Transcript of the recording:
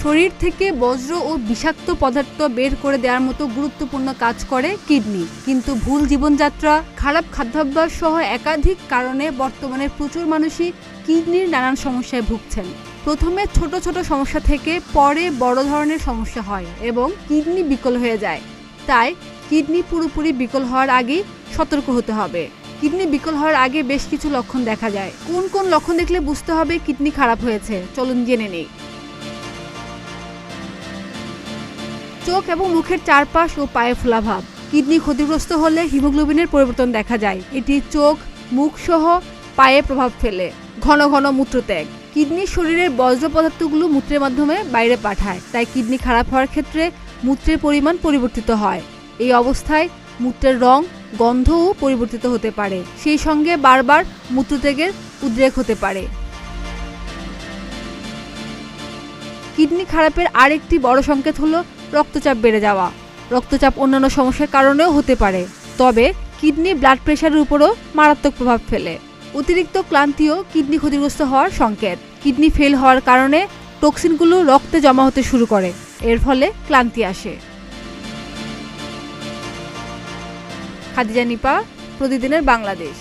শরীর থেকে বজ্র ও বিষাক্ত পদার্থ বের করে দেওয়ার মতো গুরুত্বপূর্ণ কাজ করে কিডনি। কিন্তু ভুল জীবনযাত্রা, খারাপ খাদ্যাভ্যাস সহ একাধিক কারণে বর্তমানে প্রচুর মানুষই কিডনির নানান সমস্যায় ভুগছেন। প্রথমে ছোট ছোট সমস্যা থেকে পরে বড় ধরনের সমস্যা হয় এবং কিডনি বিকল হয়ে যায়। তাই কিডনি পুরোপুরি বিকল হওয়ার আগেই সতর্ক হতে হবে। কিডনি বিকল হওয়ার আগে বেশ কিছু লক্ষণ দেখা যায়। কোন কোন লক্ষণ দেখলে বুঝতে হবে কিডনি খারাপ হয়েছে, চলুন জেনে নেই। চোখ এবং মুখের চারপাশ ও পায়ে ফোলাভাব। কিডনি ক্ষতিগ্রস্ত হলে হিমোগ্লোবিনের পরিবর্তন দেখা যায়। এটি চোখ, মুখ সহ পায়ে প্রভাব ফেলে। ঘন ঘন মূত্রত্যাগ। কিডনি শরীরের বজ্র পদার্থগুলো মূত্রের মাধ্যমে বাইরে পাঠায়, তাই কিডনি খারাপ হওয়ার ক্ষেত্রে মূত্রের পরিমাণ পরিবর্তিত হয়। এই অবস্থায় মূত্রের রং, গন্ধও পরিবর্তিত হতে পারে। সেই সঙ্গে বারবার মূত্রত্যাগের উদ্রেক হতে পারে। কিডনি খারাপের আরেকটি বড় সংকেত হলো রক্তচাপ বেড়ে যাওয়া। রক্তচাপ অন্যান্য সমস্যার কারণেও হতে পারে, তবে কিডনি ব্লাড প্রেশারের উপরও মারাত্মক প্রভাব ফেলে। অতিরিক্ত ক্লান্তিও কিডনি ক্ষতিগ্রস্ত হওয়ার সংকেত। কিডনি ফেল হওয়ার কারণে টক্সিনগুলো রক্তে জমা হতে শুরু করে, এর ফলে ক্লান্তি আসে। খাদিজা নিপা, প্রতিদিনের বাংলাদেশ।